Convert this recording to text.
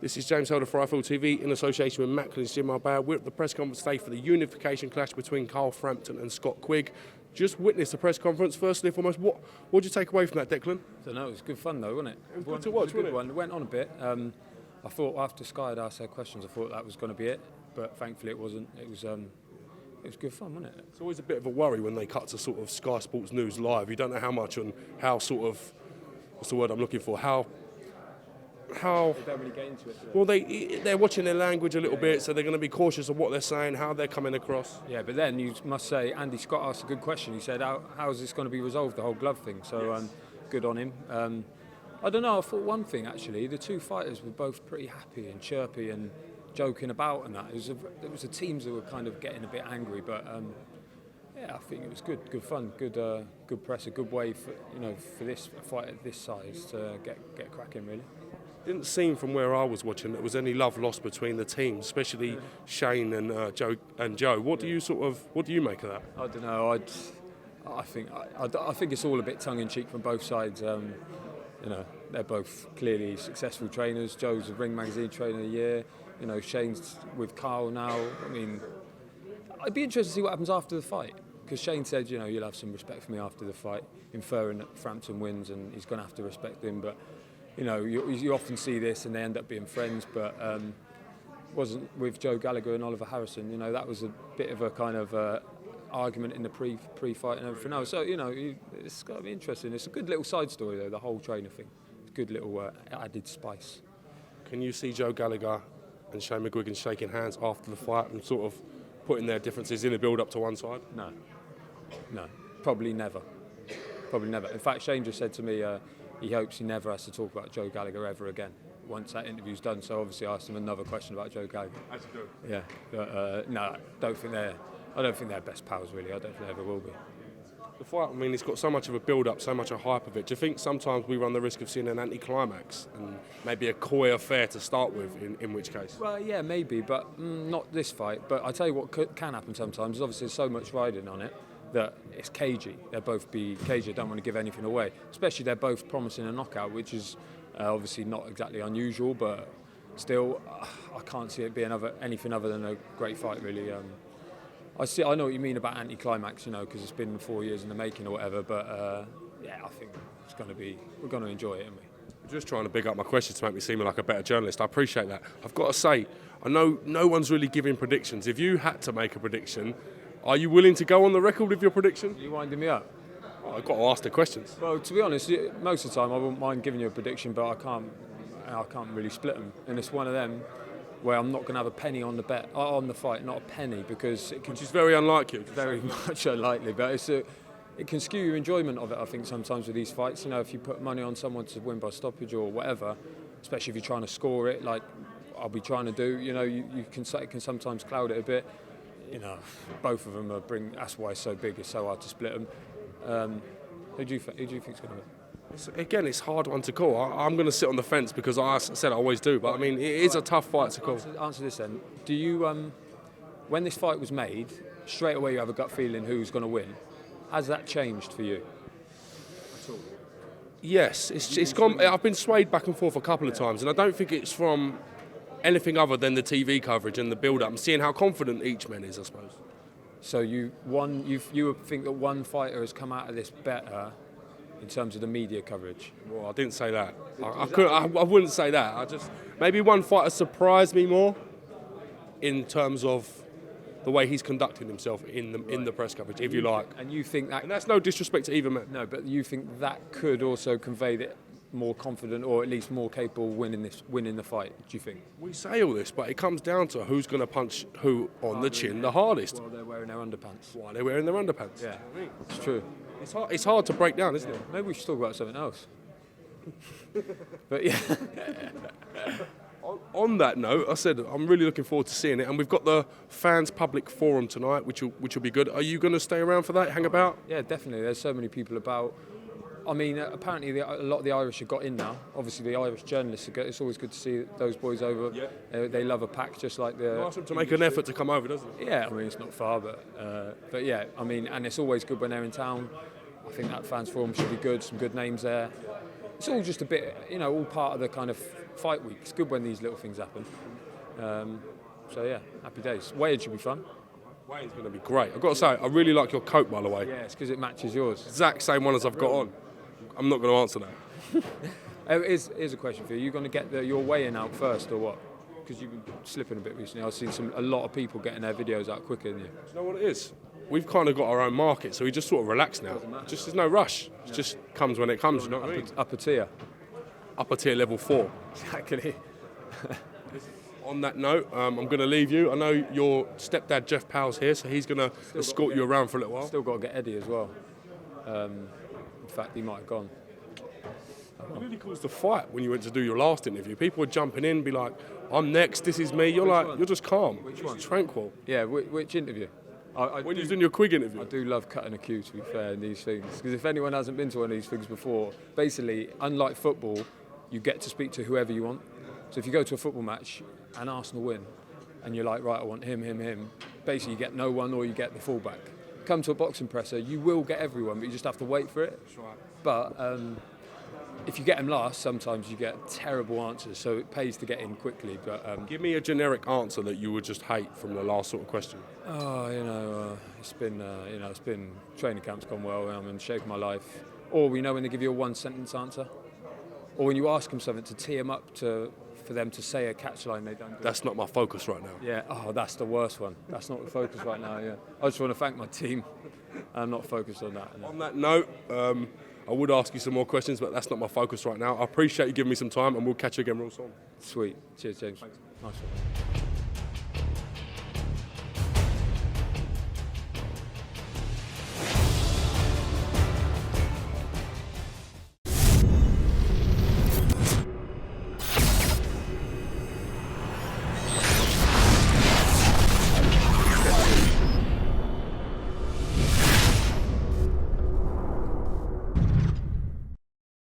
This is James Helder for iFL TV in association with Macklin's Gym Marbella. We're at the press conference today for the unification clash between FRAMPTON and QUIGG. Just witnessed the press conference. Firstly and foremost, what did you take away from that, Declan? I don't know, it was good fun though, wasn't it? It was good to watch, wasn't it? It went on a bit. I thought after Sky had asked their questions, I thought that was going to be it, but thankfully it wasn't. It was good fun, wasn't it? It's always a bit of a worry when they cut to sort of Sky Sports News live. You don't know how much on how sort of, what's the word I'm looking for, how they don't really get into it. Well, they're watching their language a little bit, so they're going to be cautious of what they're saying, how they're coming across. Yeah, but then you must say Andy Scott asked a good question. He said, "How is this going to be resolved? The whole glove thing." So yes. Good on him. I don't know. I thought one thing actually. The two fighters were both pretty happy and chirpy and joking about, and that there was the teams that were kind of getting a bit angry, but. Yeah, I think it was good fun, good press, a good way for this fight at this size to get cracking really. Didn't seem from where I was watching there was any love lost between the teams, especially Shane and Joe. What do you make of that? I don't know. I think it's all a bit tongue in cheek from both sides. They're both clearly successful trainers. Joe's a Ring Magazine Trainer of the Year. Shane's with Carl now. I mean, I'd be interested to see what happens after the fight. Because Shane said, you'll have some respect for me after the fight, inferring that Frampton wins and he's going to have to respect him. But, you often see this and they end up being friends. But wasn't with Joe Gallagher and Oliver Harrison, that was a bit of a kind of argument in the pre-fight and everything else. So, it's got to be interesting. It's a good little side story, though, the whole trainer thing. It's a good little added spice. Can you see Joe Gallagher and Shane McGuigan shaking hands after the fight and sort of putting their differences in a build-up to one side? No, probably never. In fact, Shane just said to me he hopes he never has to talk about Joe Gallagher ever again once that interview's done. So obviously I asked him another question about Joe Gallagher. As you do. Yeah, but no, I don't think they're best pals really. I don't think they ever will be. The fight, it's got so much of a build-up, so much a hype of it. Do you think sometimes we run the risk of seeing an anti-climax and maybe a coy affair to start with, in which case? Well, yeah, maybe, but not this fight. But I tell you what can happen sometimes. There's obviously so much riding on it that it's cagey. They'll both be cagey. Don't want to give anything away. Especially they're both promising a knockout, which is obviously not exactly unusual, but still, I can't see it being anything other than a great fight, really. I know what you mean about anti-climax, because it's been 4 years in the making or whatever, but yeah, I think we're going to enjoy it, aren't we? I'm just trying to big up my questions to make me seem like a better journalist. I appreciate that. I've got to say, I know no one's really giving predictions. If you had to make a prediction, are you willing to go on the record with your prediction? Are you winding me up? Oh, I've got to ask the questions. Well, to be honest, most of the time I wouldn't mind giving you a prediction, but I can't really split them. And it's one of them where I'm not going to have a penny on the bet, on the fight, not a penny, because which is very unlike you. Very much unlikely, but it can skew your enjoyment of it, I think, sometimes with these fights. If you put money on someone to win by stoppage or whatever, especially if you're trying to score it, like I'll be trying to do, it can sometimes cloud it a bit. Both of them that's why it's so big, it's so hard to split them. Who do you think is going to win? Again, it's a hard one to call. I'm going to sit on the fence because I said I always do, but it is a tough fight to call. Answer this then. Do you, when this fight was made, straight away you have a gut feeling who's going to win? Has that changed for you at all? Yes, it's gone. I've been swayed back and forth a couple of times, and I don't think it's from anything other than the TV coverage and the build-up and seeing how confident each man is, I suppose. So you think that one fighter has come out of this better in terms of the media coverage? Well, I didn't say that. I wouldn't say that. Maybe one fighter surprised me more in terms of the way he's conducting himself in the press coverage, if you like. And you think that? And that's no disrespect to either man. No, but you think that could also convey that more confident, or at least more capable of winning the fight? Do you think? We say all this, but it comes down to who's going to punch who the chin the hardest. While they're wearing their underpants. While they're wearing their underpants. Yeah, it's true. It's hard to break down, isn't it? Maybe we should talk about something else. But yeah. On that note, I said I'm really looking forward to seeing it, and we've got the fans public forum tonight, which will be good. Are you going to stay around for that? Hang about? Yeah, definitely. There's so many people about. Apparently a lot of the Irish have got in now. Obviously, the Irish journalists it's always good to see those boys over. Yeah. They love a pack, just like the. Ask them to make an effort to come over, doesn't it? Yeah, it's not far, but yeah, and it's always good when they're in town. I think that fans forum should be good. Some good names there. It's all just a bit, all part of the kind of fight week. It's good when these little things happen. So yeah, happy days. Weighing should be fun. Weighing's going to be great. I've got to say, I really like your coat, by the way. Yeah, it's because it matches yours. Exact same one as I've got on. I'm not going to answer that. Here's a question for you. Are you going to get your weighing out first or what? Because you've been slipping a bit recently. I've seen a lot of people getting their videos out quicker than you. Do you know what it is? We've kind of got our own market, so we just sort of relax now. Just there's no rush. It just comes when it comes. You know what I mean? Upper tier. Upper tier level 4. Exactly. On that note, I'm going to leave you. I know your stepdad Jeff Powell's here, so he's going to escort you around for a little while. Still got to get Eddie as well. In fact, he might have gone. It really caused a fight when you went to do your last interview. People were jumping in, be like, "I'm next. This is me." You're just calm. Which one? Tranquil. Yeah. Which interview? When you was doing your QUIGG interview. I do love cutting a queue, to be fair, in these things. Because if anyone hasn't been to one of these things before, basically, unlike football, you get to speak to whoever you want. So if you go to a football match and Arsenal win, and you're like, right, I want him, basically you get no one or you get the fullback. Come to a boxing presser, you will get everyone, but you just have to wait for it. That's right. But if you get them last, sometimes you get terrible answers, so it pays to get in quickly. But Give me a generic answer that you would just hate from the last sort of question. It's been training camp's gone well. I'm in shape of my life. Or when they give you a one-sentence answer, or when you ask them something to tee them up for them to say a catch line they don't do. That's not my focus right now. Yeah, that's the worst one. That's not the focus right now, yeah. I just want to thank my team. I'm not focused on that. On that note, I would ask you some more questions, but that's not my focus right now. I appreciate you giving me some time, and we'll catch you again real soon. Sweet. Cheers, James. Thanks. Nice one.